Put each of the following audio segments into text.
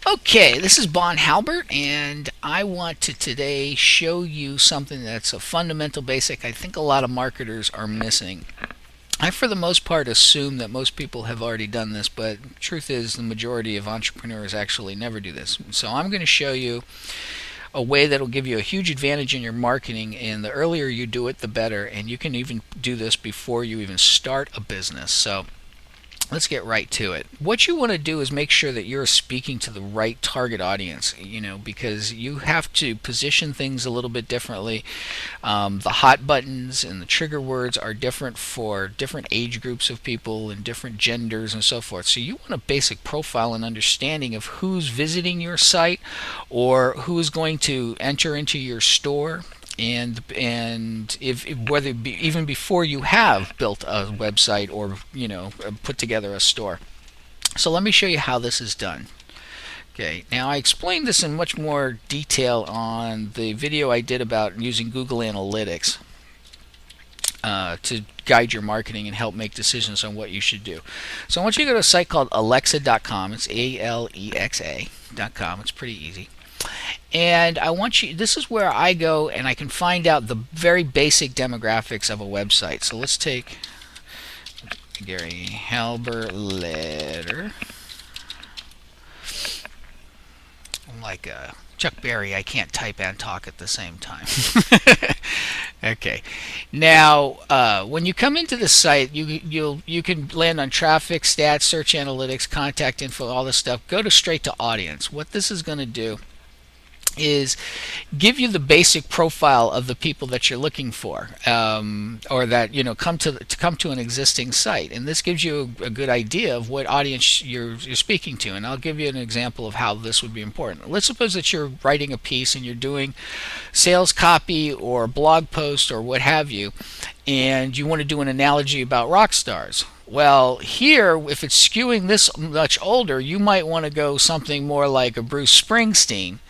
Okay, this is Bon Halbert, and I want to today show you something that's a fundamental basic I think a lot of marketers are missing. I, for the most part, assume that most people have already done this, but the truth is the majority of entrepreneurs actually never do this. So I'm going to show you a way that will give you a huge advantage in your marketing, and the earlier you do it, the better, and you can even do this before you even start a business. So let's get right to it. What you want to do is make sure that you're speaking to the right target audience, because you have to position things a little bit differently. The hot buttons and the trigger words are different for different age groups of people and different genders and so forth. So you want a basic profile and understanding of who's visiting your site or who is going to enter into your store, and if whether even before you have built a website or put together a store. So let me show you how this is done. Okay, now I explained this in much more detail on the video I did about using Google Analytics to guide your marketing and help make decisions on what you should do. So I want you to go to a site called alexa.com. It's alexa.com. It's pretty easy. And I want you, this is where I go and I can find out the very basic demographics of a website. So let's take Gary Halbert letter. I'm like Chuck Berry, I can't type and talk at the same time. Okay. Now, when you come into the site, you can land on traffic, stats, search analytics, contact info, all this stuff. Go to straight to audience. What this is going to do is give you the basic profile of the people that you're looking for, or that come to an existing site, and this gives you a good idea of what audience you're speaking to. And I'll give you an example of how this would be important. Let's suppose that you're writing a piece and you're doing sales copy or blog post or what have you, and you want to do an analogy about rock stars. Well, here, if it's skewing this much older, you might want to go something more like a Bruce Springsteen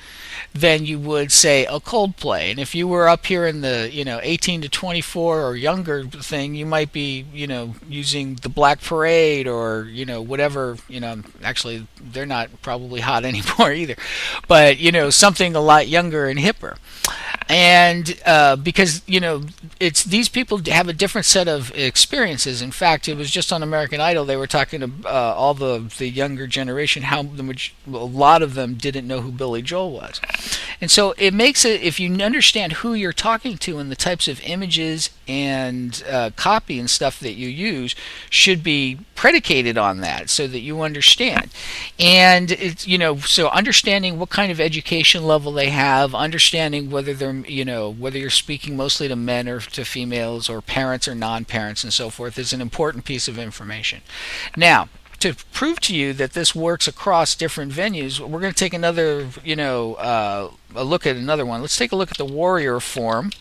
than you would say a Coldplay. And if you were up here in the 18 to 24 or younger thing, you might be using the Black Parade or whatever. Actually they're not probably hot anymore either, but something a lot younger and hipper. And because it's these people have a different set of experiences. In fact, it was just on American Idol, they were talking to all the younger generation, how a lot of them didn't know who Billy Joel was. And so it makes it, if you understand who you're talking to and the types of images and copy and stuff that you use should be predicated on that, so that you understand. And it's so understanding what kind of education level they have, understanding whether they're whether you're speaking mostly to men or to females or parents or non-parents and so forth is an important piece of information. Now, to prove to you that this works across different venues, we're going to take another a look at another one. Let's take a look at the Warrior Forum,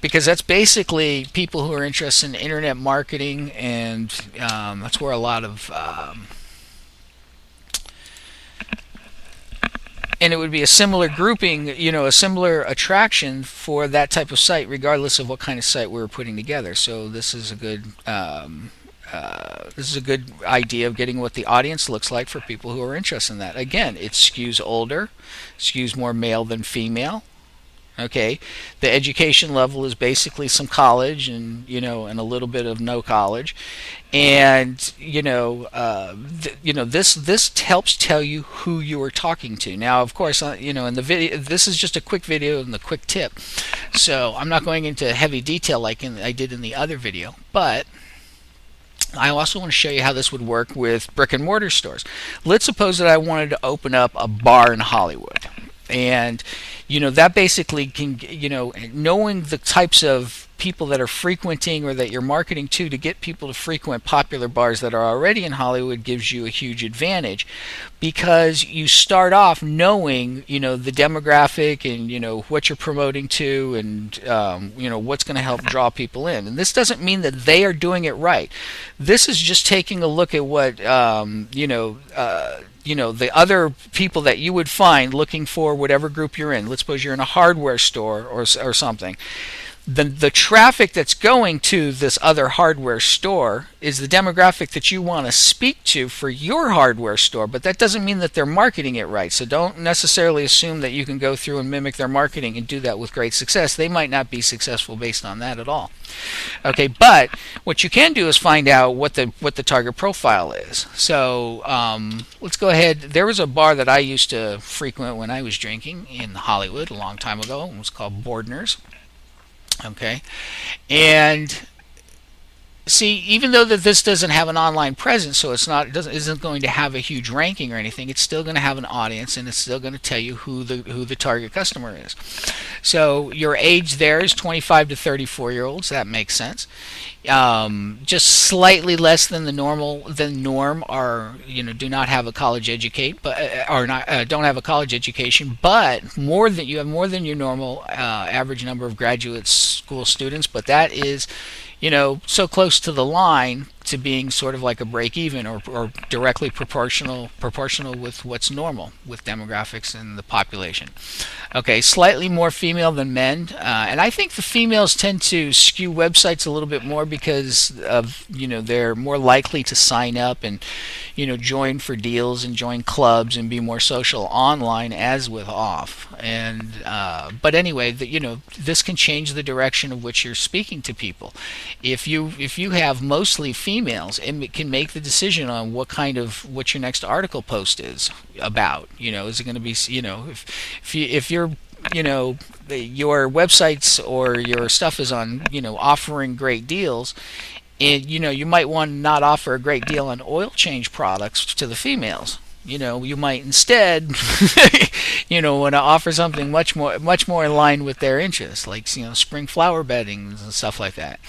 because that's basically people who are interested in internet marketing, and that's where a lot of and it would be a similar grouping, a similar attraction for that type of site, regardless of what kind of site we were putting together. So this is a good idea of getting what the audience looks like for people who are interested in that. Again, it skews older, skews more male than female. Okay, the education level is basically some college and and a little bit of no college, and this helps tell you who you are talking to. Now, of course, in the video, this is just a quick video and the quick tip, so I'm not going into heavy detail like I did in the other video, but I also want to show you how this would work with brick and mortar stores. Let's suppose that I wanted to open up a bar in Hollywood. And that basically can, knowing the types of people that are frequenting or that you're marketing to get people to frequent popular bars that are already in Hollywood gives you a huge advantage, because you start off knowing the demographic and what you're promoting to, and what's going to help draw people in. And this doesn't mean that they are doing it right. This is just taking a look at what the other people that you would find looking for whatever group you're in. Let's suppose you're in a hardware store or something. The traffic that's going to this other hardware store is the demographic that you want to speak to for your hardware store, but that doesn't mean that they're marketing it right. So don't necessarily assume that you can go through and mimic their marketing and do that with great success. They might not be successful based on that at all. Okay, but what you can do is find out what the target profile is. So let's go ahead. There was a bar that I used to frequent when I was drinking in Hollywood a long time ago. It was called Bordner's. Okay, and see, even though that this doesn't have an online presence, so isn't going to have a huge ranking or anything, it's still going to have an audience, and it's still going to tell you who the target customer is. So your age there is 25 to 34-year-olds. That makes sense. Just slightly less than the norm are, do not have a college educate, but or not don't have a college education, but you have more than your normal average number of graduate school students. But that is, so close to the line to being sort of like a break even, or directly proportional with what's normal with demographics and the population. Okay, slightly more female than men, and I think the females tend to skew websites a little bit more because of, they're more likely to sign up and, join for deals and join clubs and be more social online as with off. And but anyway, this can change the direction of which you're speaking to people. If you have mostly females, it can make the decision on what your next article post is about. Is it going to be, if you're, your websites or your stuff is on, offering great deals, and you might want to not offer a great deal on oil change products to the females. You might instead, want to offer something much more in line with their interests, like spring flower beddings and stuff like that.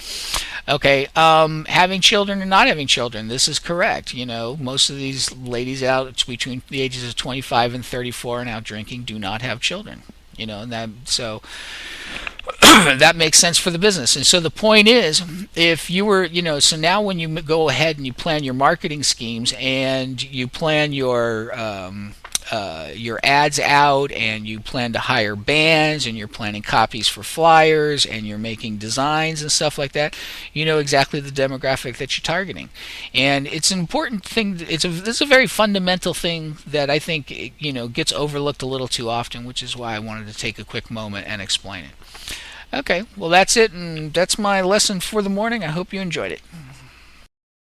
Okay, having children or not having children, this is correct. Most of these ladies out between the ages of 25 and 34 and out drinking do not have children. And that makes sense for the business. And so the point is, if you were, so now when you go ahead and you plan your marketing schemes and you plan your ads out, and you plan to hire bands, and you're planning copies for flyers, and you're making designs and stuff like that, you know exactly the demographic that you're targeting. And it's an important thing. This is a very fundamental thing that I think gets overlooked a little too often, which is why I wanted to take a quick moment and explain it. Okay, well that's it, and that's my lesson for the morning. I hope you enjoyed it.